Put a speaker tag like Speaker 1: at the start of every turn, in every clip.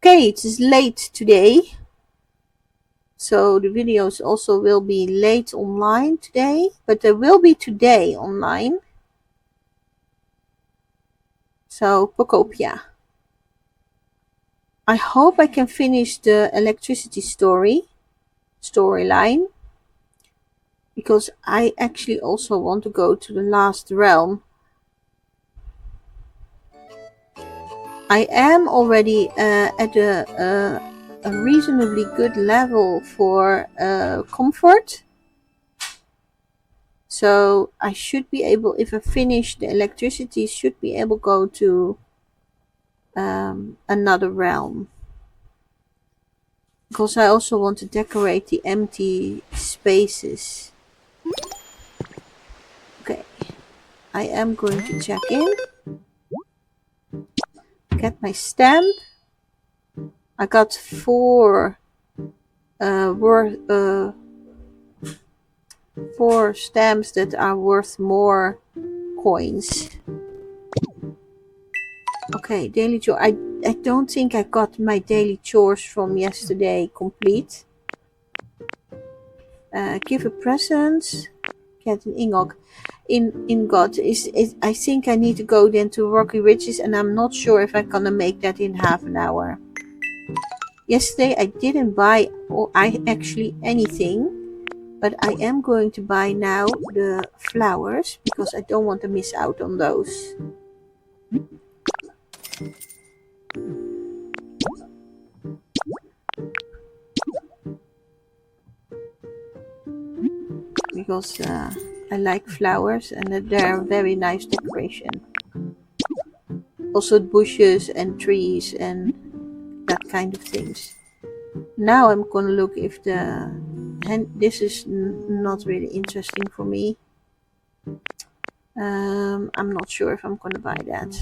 Speaker 1: Okay, it is late today, so the videos also will be late online today, but they will be today online. So Pokopia. I hope I can finish the electricity storyline, because I actually also want to go to the last realm. I am already at a reasonably good level for comfort. So I should be able, if I finish the electricity, should be able to go to another realm. Because I also want to decorate the empty spaces. Okay, I am going to check in. Get my stamp. I got 4 4 stamps that are worth more coins. Okay, daily chore. I don't think I got my daily chores from yesterday complete. Give a present. Get an ingot. I think I need to go then to Rocky Ridges, and I'm not sure if I'm gonna make that in half an hour. Yesterday I didn't buy actually anything, but I am going to buy now the flowers because I don't want to miss out on those. Because I like flowers and they're a very nice decoration. Also bushes and trees and that kind of things. Now I'm gonna look if this is not really interesting for me. I'm not sure if I'm gonna buy that.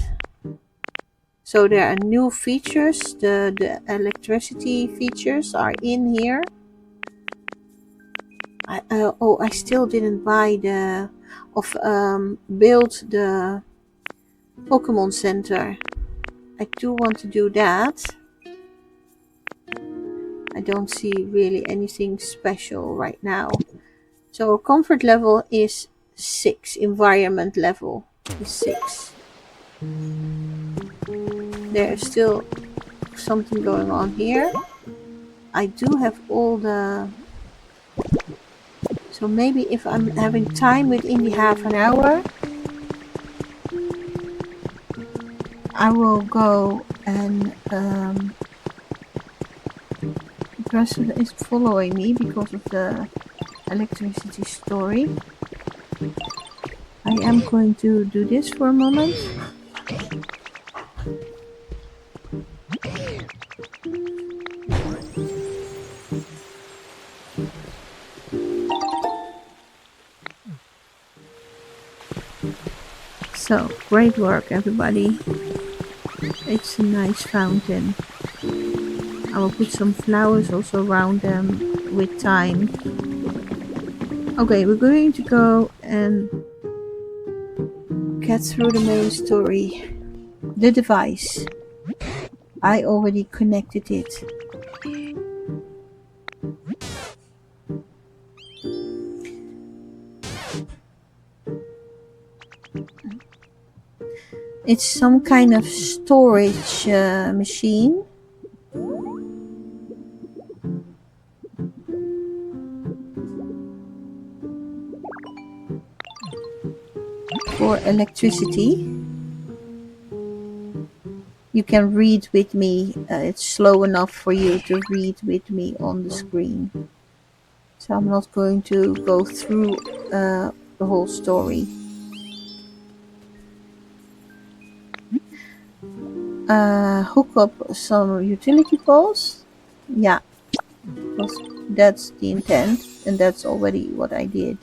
Speaker 1: So there are new features. The electricity features are in here. I still didn't buy build the Pokemon Center. I do want to do that. I don't see really anything special right now. So comfort level is 6. Environment level is 6. There's still something going on here. I do have all the... So maybe if I'm having time within the half an hour, I will go and... the person is following me because of the electricity story. I am going to do this for a moment. So, great work everybody. It's a nice fountain. I will put some flowers also around them with time. Okay, we're going to go and get through the main story. The device. I already connected it. It's some kind of storage machine. For electricity. You can read with me. It's slow enough for you to read with me on the screen. So I'm not going to go through the whole story. Hook up some utility poles. Yeah, because that's the intent, and that's already what I did.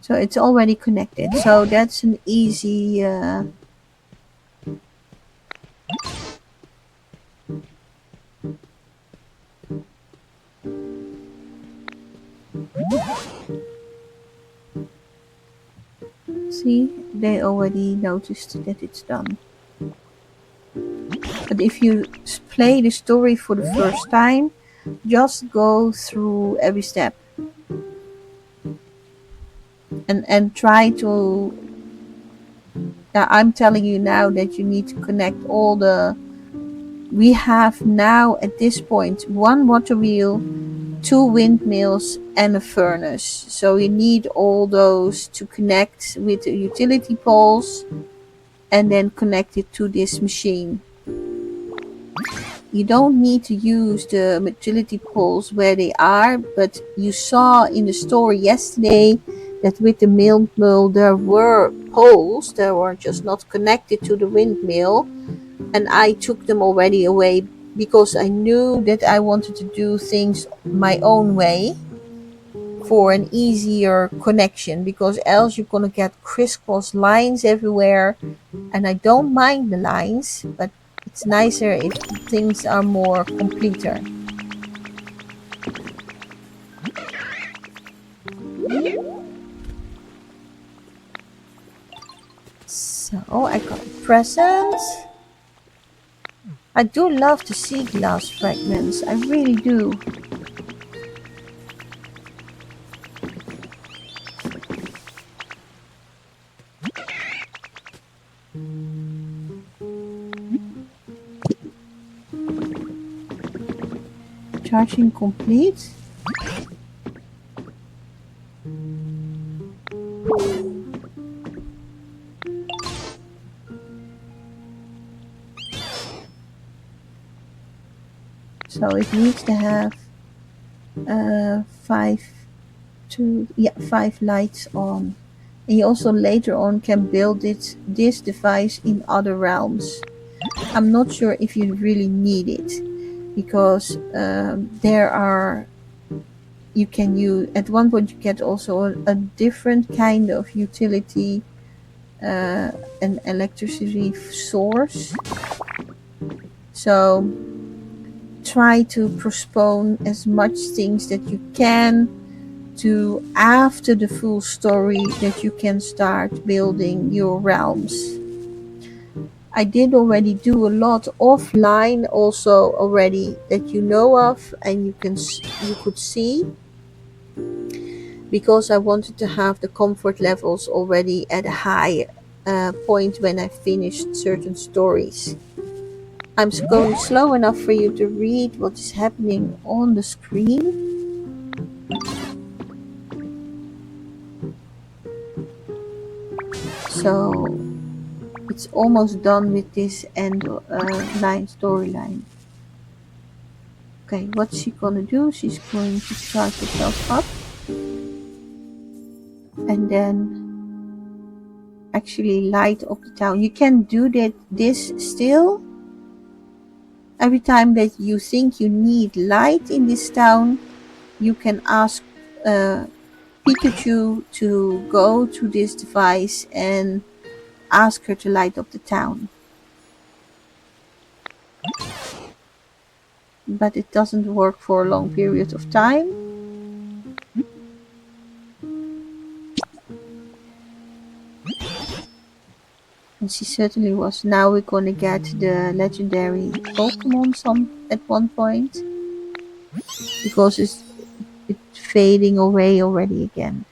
Speaker 1: So it's already connected. So that's an easy. See, they already noticed that it's done. But if you play the story for the first time, just go through every step and try to. I'm telling you now that you need to connect all the. We have now at this point one water wheel, two windmills, and a furnace. So you need all those to connect with the utility poles and then connect it to this machine. You don't need to use the utility poles where they are, but you saw in the story yesterday that with the windmill there were poles that were just not connected to the windmill, and I took them already away because I knew that I wanted to do things my own way for an easier connection, because else you're gonna get crisscross lines everywhere, and I don't mind the lines, but it's nicer if things are more completer. So I got a present. I do love the sea glass fragments, I really do. Charging complete. So it needs to have five lights on. And you also later on can build this device in other realms. I'm not sure if you really need it, because you can use at one point you get also a different kind of utility, an electricity source. So try to postpone as much things that you can to after the full story, that you can start building your realms. I did already do a lot offline also already that you know of, and you could see, because I wanted to have the comfort levels already at a high point when I finished certain stories. I'm going slow enough for you to read what is happening on the screen. So it's almost done with this end storyline. Okay, what's she gonna do? She's going to charge herself up and then actually light up the town. You can do this still. Every time that you think you need light in this town, you can ask Pikachu to go to this device and ask her to light up the town. But it doesn't work for a long period of time. And she certainly was. Now we're gonna get the legendary Pokemon at one point, because it's fading away already again.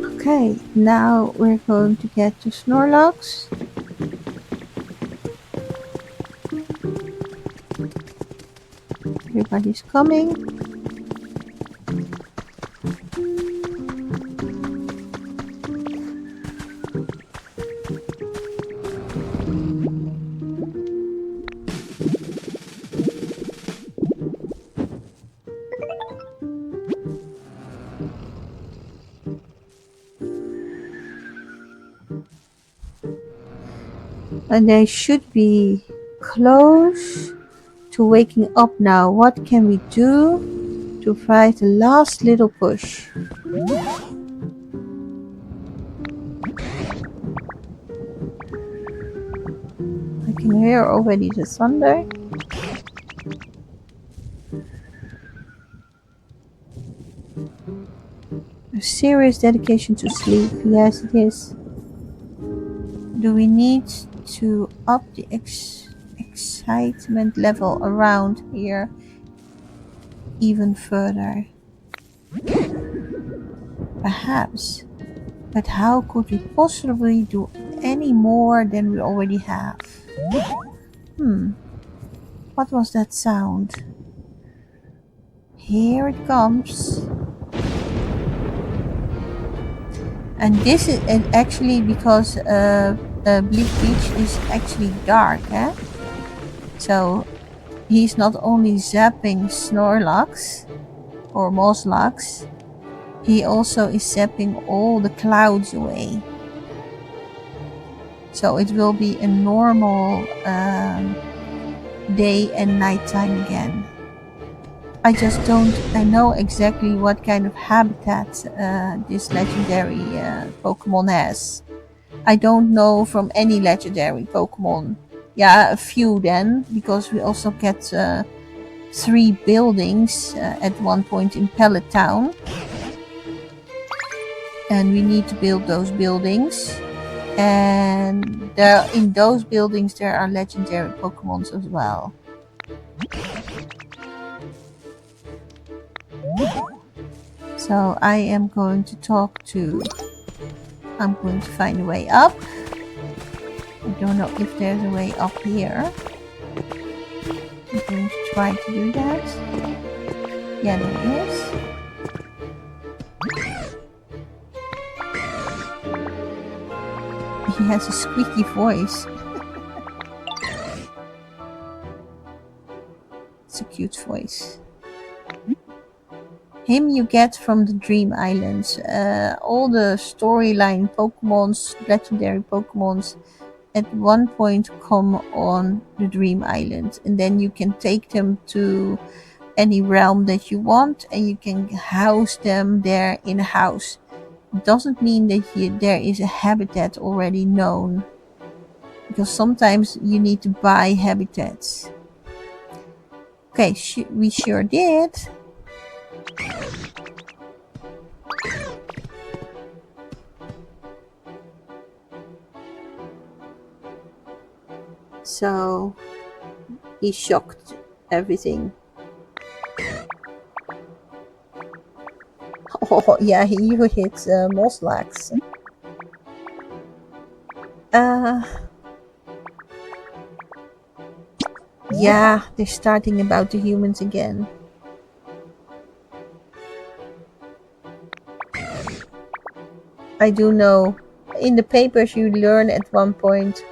Speaker 1: Okay, now we're going to get to Snorlax. Everybody's coming. And they should be close to waking up now. What can we do to provide the last little push? I can hear already the thunder. A serious dedication to sleep. Yes, it is. Do we need to up the excitement level around here even further? Perhaps. But how could we possibly do any more than we already have? What was that sound? Here it comes. And this is actually because Bleak Beach is actually dark, eh? So he's not only zapping Snorlax or Moslax, he also is zapping all the clouds away. So it will be a normal day and nighttime again. I just don't know exactly what kind of habitat this legendary Pokemon has. I don't know from any legendary Pokemon. Yeah, a few then, because we also get 3 buildings at one point in Pallet Town. And we need to build those buildings. And in those buildings there are legendary Pokemons as well. So I am going to I'm going to find a way up. I don't know if there's a way up here. I'm going to try to do that. Yeah, there is. He has a squeaky voice. It's a cute voice. Him you get from the Dream Islands. All the storyline Pokemons, legendary Pokemons, at one point come on the Dream Island. And then you can take them to any realm that you want and you can house them there in a house. It doesn't mean that there is a habitat already known, because sometimes you need to buy habitats. Okay, we sure did. So he shocked everything. Oh yeah, you hit Moslax. Yeah, they're starting about the humans again. I do know. In the papers you learn at one point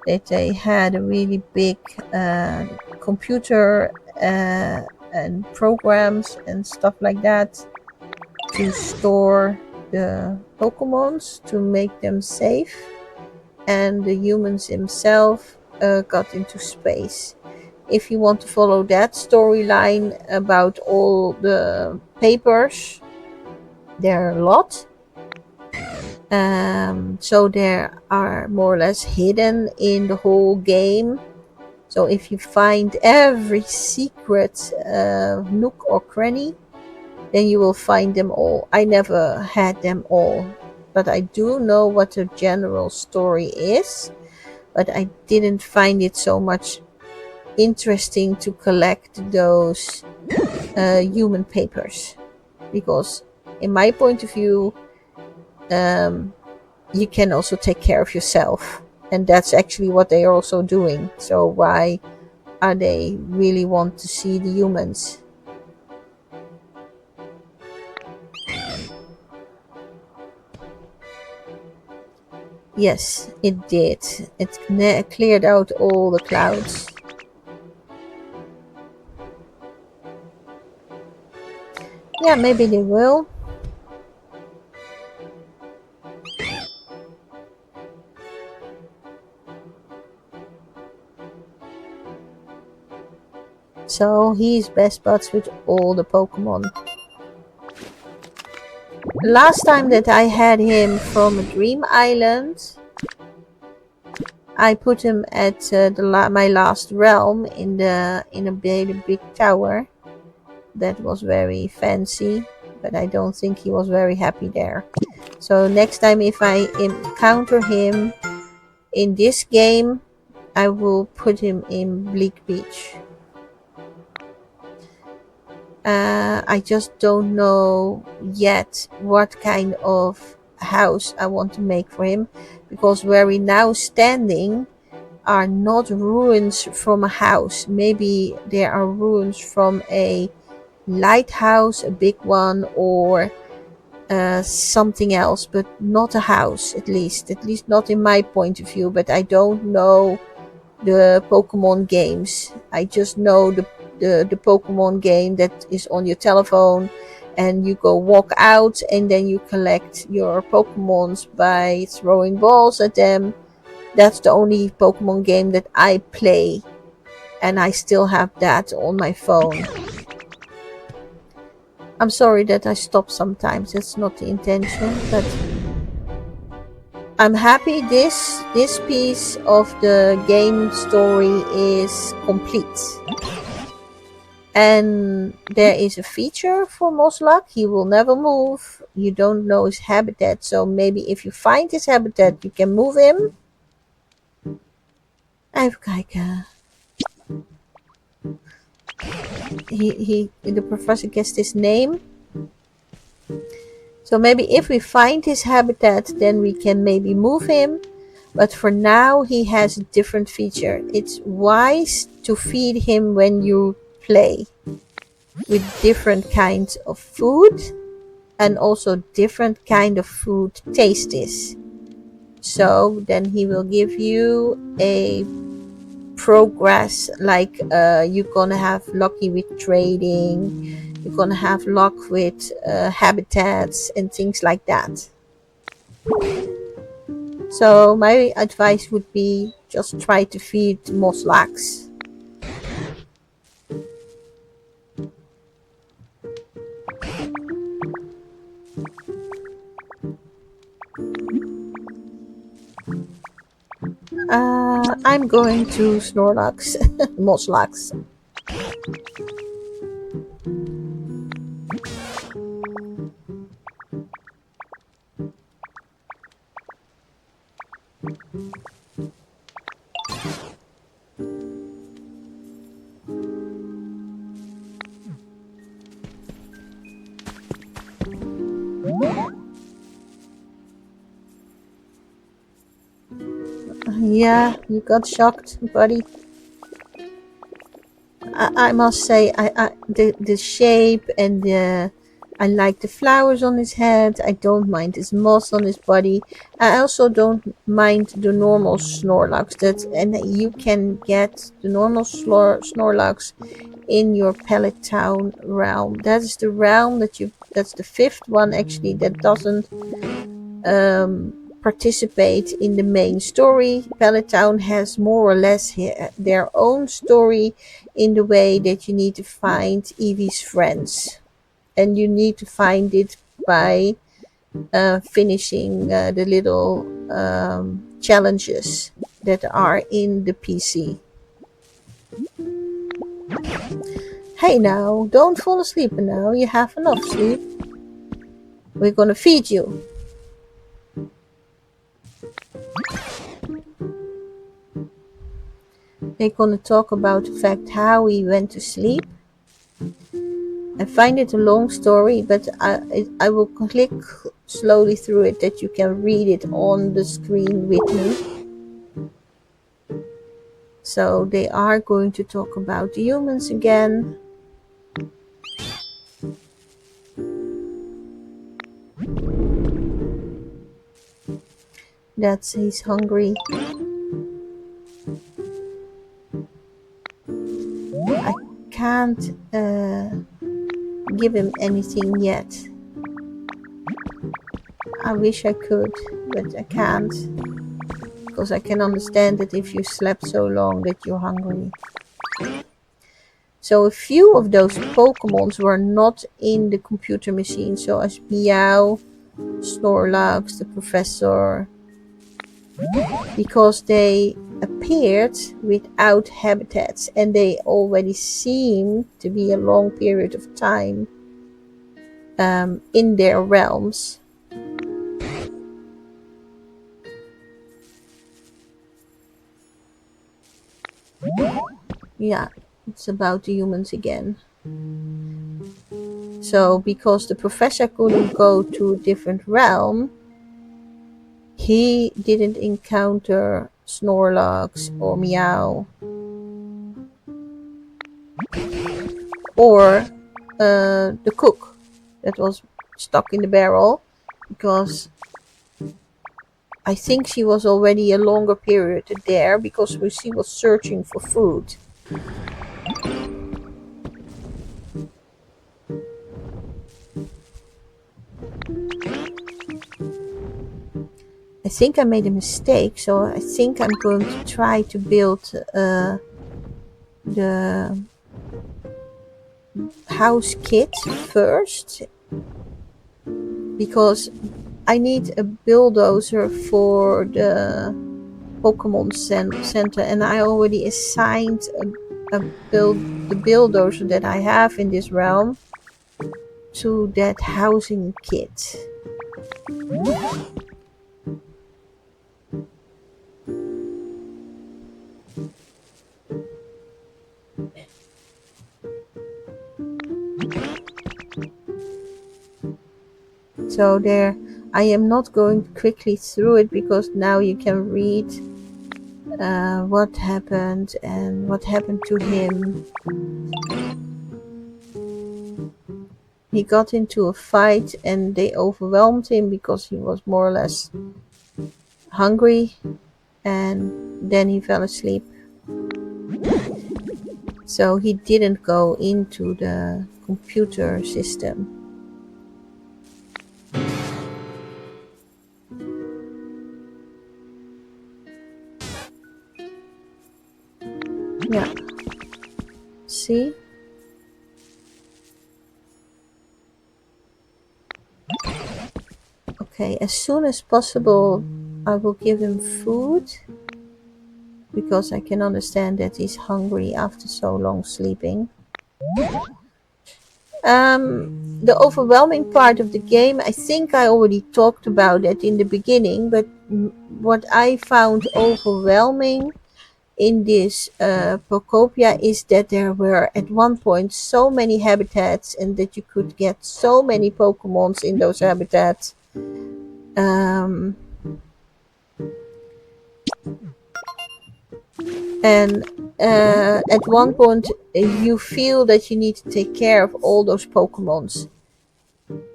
Speaker 1: that they had a really big computer and programs and stuff like that to store the Pokemons to make them safe, and the humans themselves got into space. If you want to follow that storyline about all the papers, there are a lot. So they are more or less hidden in the whole game. So if you find every secret nook or cranny, then you will find them all. I never had them all, but I do know what the general story is, but I didn't find it so much interesting to collect those human papers, because in my point of view, you can also take care of yourself, and that's actually what they are also doing. So why are they really want to see the humans? Yes, it did. It cleared out all the clouds. Yeah, maybe they will. So he's best buds with all the Pokemon. Last time that I had him from Dream Island, I put him at my last realm in a big tower. That was very fancy, but I don't think he was very happy there. So next time if I encounter him in this game, I will put him in Bleak Beach. I just don't know yet what kind of house I want to make for him, because where we're now standing are not ruins from a house. Maybe there are ruins from a lighthouse, a big one, or something else, but not a house, at least not in my point of view. But I don't know the Pokemon games. I just know the Pokemon game that is on your telephone, and you go walk out and then you collect your Pokemons by throwing balls at them. That's the only Pokemon game that I play, and I still have that on my phone. I'm sorry that I stop sometimes. That's not the intention, but I'm happy this piece of the game story is complete. And there is a feature for Moslak. He will never move. You don't know his habitat, so maybe if you find his habitat, you can move him. Even kijken. The professor guessed his name. So maybe if we find his habitat, then we can maybe move him. But for now, he has a different feature. It's wise to feed him when you play with different kinds of food, and also different kind of food taste is. So then he will give you a progress, like you're gonna have lucky with trading, you're gonna have luck with habitats and things like that. So my advice would be just try to feed Moslaks. I'm going to Snorlax, Moslaks. Yeah, you got shocked, buddy. I must say, the shape and I like the flowers on his head. I don't mind his moss on his body. I also don't mind the normal Snorlax. And you can get the normal Snorlax in your Pallet Town realm. That is the realm that's the fifth one actually that doesn't participate in the main story. Pallet Town has more or less their own story, in the way that you need to find Eevee's friends, and you need to find it by finishing the little challenges that are in the PC. Hey now, don't fall asleep now, you have enough sleep. We're gonna feed you. They're gonna talk about the fact how he went to sleep. I find it a long story, but I will click slowly through it that you can read it on the screen with me. So they are going to talk about the humans again. That's he's hungry. I can't give him anything yet. I wish I could, but I can't, because I can understand that if you slept so long that you're hungry. So a few of those Pokemons were not in the computer machine. So as Meow, Snorlax, the Professor, because they appeared without habitats and they already seemed to be a long period of time in their realms. Yeah, it's about the humans again. So because the professor couldn't go to a different realm, he didn't encounter Snorlax or Meow or the cook that was stuck in the barrel, because I think she was already a longer period there because she was searching for food. I think I made a mistake, so I think I'm going to try to build the house kit first, because I need a bulldozer for the Pokemon Center, and I already assigned the bulldozer that I have in this realm to that housing kit. So there, I am not going quickly through it because now you can read what happened and what happened to him. He got into a fight and they overwhelmed him because he was more or less hungry, and then he fell asleep. So he didn't go into the computer system. Yeah. See? Okay, as soon as possible I will give him food, because I can understand that he's hungry after so long sleeping. The overwhelming part of the game, I think I already talked about it in the beginning, but what I found overwhelming in this Pokopia is that there were at one point so many habitats and that you could get so many Pokemons in those habitats. And at one point you feel that you need to take care of all those Pokemons.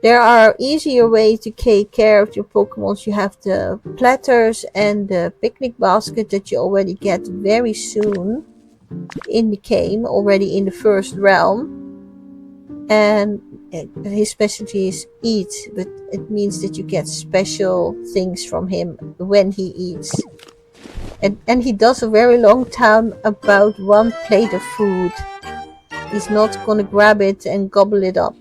Speaker 1: There are easier ways to take care of your Pokemons. You have the platters and the picnic basket that you already get very soon in the game, already in the first realm. And his specialty is eat, but it means that you get special things from him when he eats. And he does a very long time about one plate of food. He's not gonna grab it and gobble it up.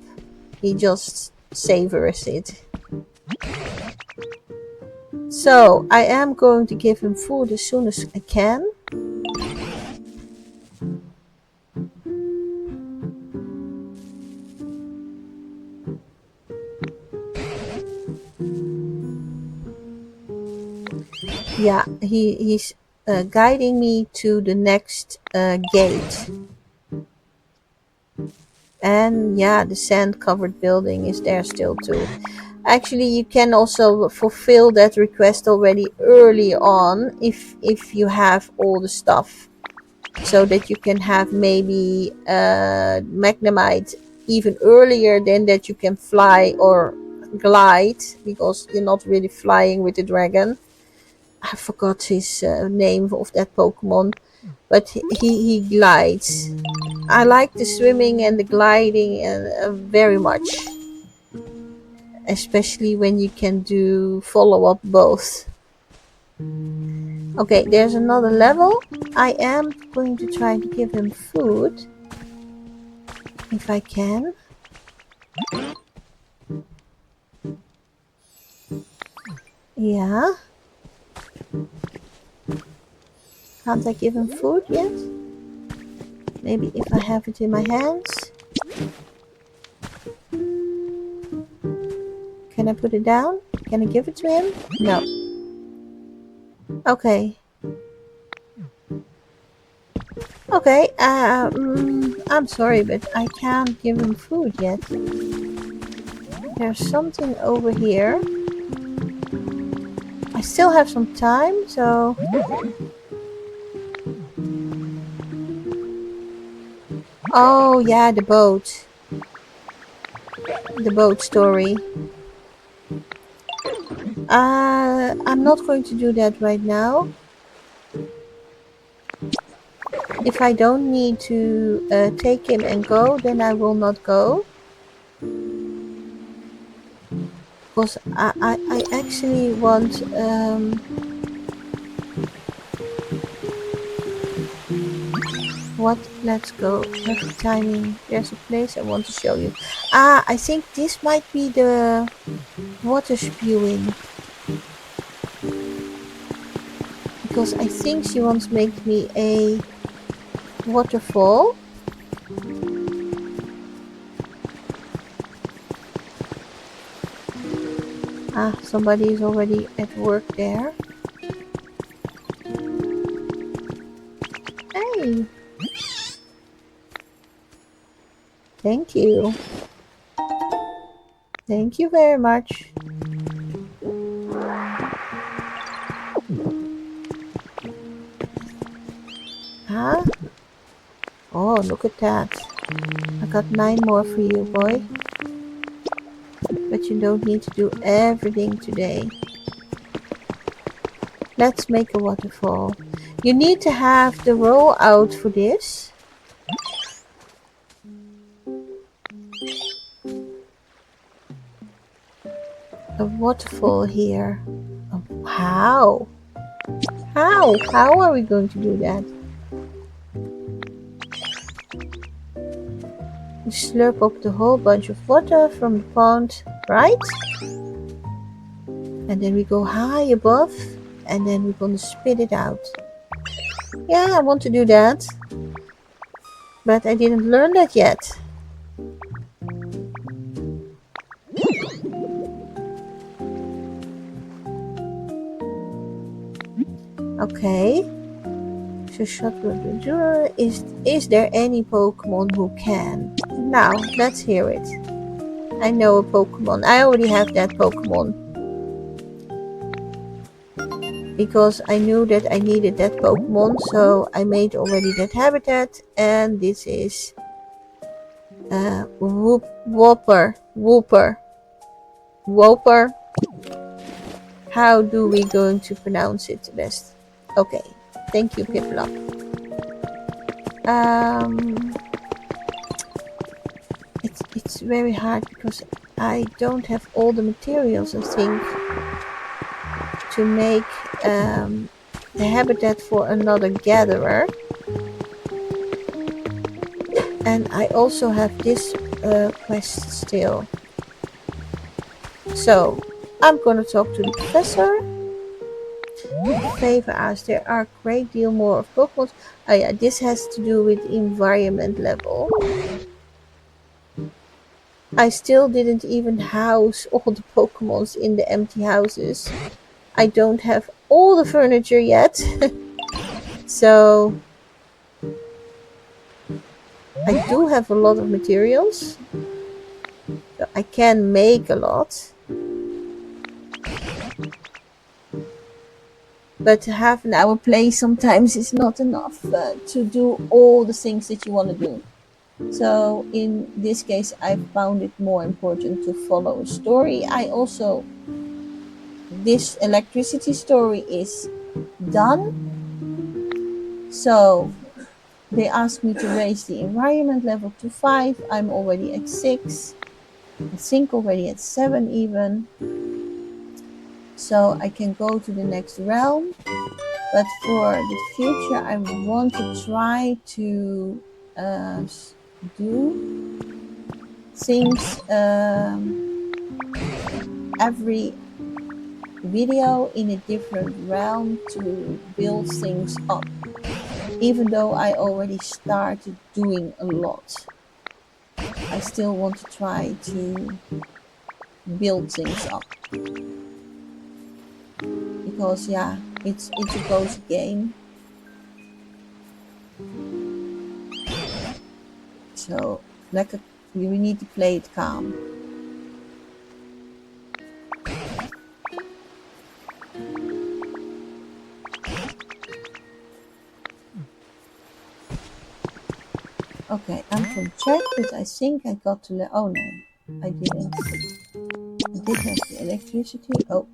Speaker 1: He just savors it. So I am going to give him food as soon as I can. Yeah, he's guiding me to the next gate. And yeah, the sand covered building is there still too. Actually, you can also fulfill that request already early on if you have all the stuff, so that you can have maybe Magnemite even earlier than that you can fly or glide, because you're not really flying with the dragon. I forgot his name of that Pokemon, but he glides. I like the swimming and the gliding very much, especially when you can do follow-up both. Okay, there's another level. I am going to try to give him food. if I can. Yeah. Can't I give him food yet? Maybe if I have it in my hands. Can I put it down? Can I give it to him? No. Okay. Okay, I'm sorry, but I can't give him food yet. There's something over here. I still have some time, so... Oh, yeah, the boat. The boat story. I'm not going to do that right now. If I don't need to take him and go, then I will not go. Because I actually want... what? Let's go. Perfect timing. There's a place I want to show you. I think this might be the water spewing. Because I think she wants to make me a waterfall. Somebody is already at work there. Hey! Thank you. Thank you very much. Huh? Oh, look at that. I got 9 more for you, boy. But you don't need to do everything today. Let's make a waterfall. You need to have the roll out for this. A waterfall here. Oh, how? How are we going to do that? We slurp up the whole bunch of water from the pond, right? And then we go high above, and then we're gonna spit it out. Yeah, I want to do that. But I didn't learn that yet. Okay. So shot with the juror. Is there any Pokemon who can? Now, let's hear it. I know a Pokemon. I already have that Pokemon. Because I knew that I needed that Pokemon, so I made already that habitat, and this is Whooper. How do we going to pronounce it best? Okay, thank you, Piplup. It's very hard because I don't have all the materials, I think, to make the habitat for another gatherer. And I also have this quest still. So, I'm gonna talk to the professor. Favor asks, there are a great deal more of Pokemon. Oh yeah, this has to do with environment level. I still didn't even house all the Pokemons in the empty houses. I don't have all the furniture yet. So I do have a lot of materials. So I can make a lot. But half an hour play sometimes is not enough to do all the things that you want to do. So in this case, I found it more important to follow a story. This electricity story is done. So they asked me to raise the environment level to 5. I'm already at 6. I think already at 7 even. So I can go to the next realm. But for the future, I want to try to do things every video in a different realm to build things up, even though I already started doing a lot. I still want to try to build things up because yeah, it's a cozy game, so we need to play it calm. Okay, I'm from Czech, but I think I got to oh no, I didn't. I did have the electricity. Oh.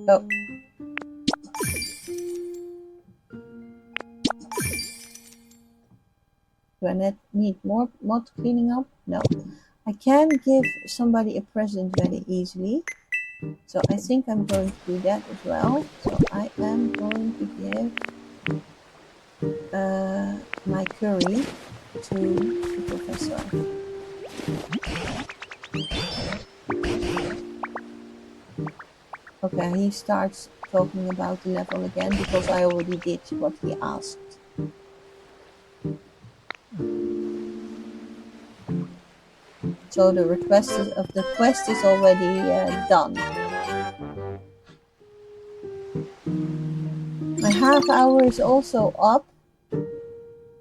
Speaker 1: Oh. Do I need more mod cleaning up? No. I can give somebody a present very easily. So I think I'm going to do that as well. So I am going to give my curry to the professor. Okay, he starts talking about the level again because I already did what he asked. So the quest is already done. My half hour is also up,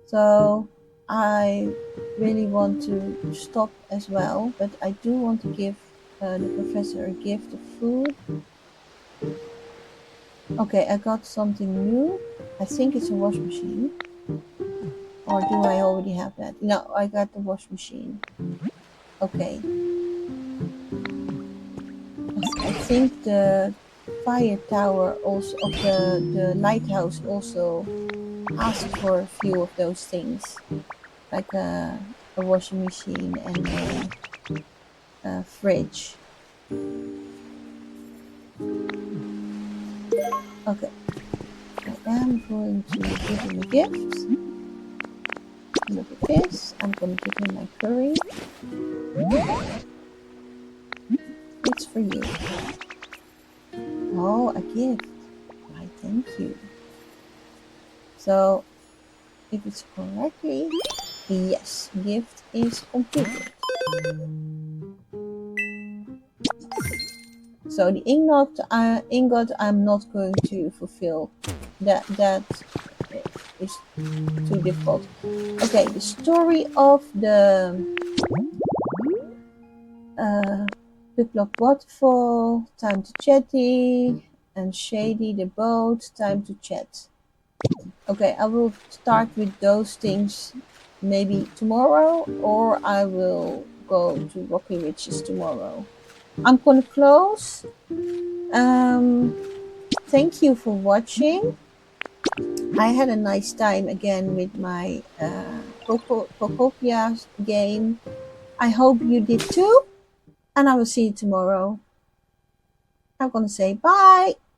Speaker 1: so I really want to stop as well, but I do want to give the professor a gift of food. Okay, I got something new. I think it's a wash machine. Or do I already have that? No, I got the wash machine. Okay. I think the fire tower also of the lighthouse also asked for a few of those things, like a washing machine and a fridge. Okay, I am going to give him a gift. Look at this. I'm going to give him my curry. It's for you. Oh, a gift. Why, thank you. So, if it's correctly, yes, gift is completed. So the ingot I'm not going to fulfill. That is too difficult. Okay, the story of the Piplop waterfall, time to chatty, and Shady the boat, time to chat. Okay, I will start with those things maybe tomorrow, or I will go to Rocky Ridges tomorrow. I'm gonna close. Thank you for watching. I had a nice time again with my Pokopia game. I hope you did too, and I will see you tomorrow. I'm gonna say bye.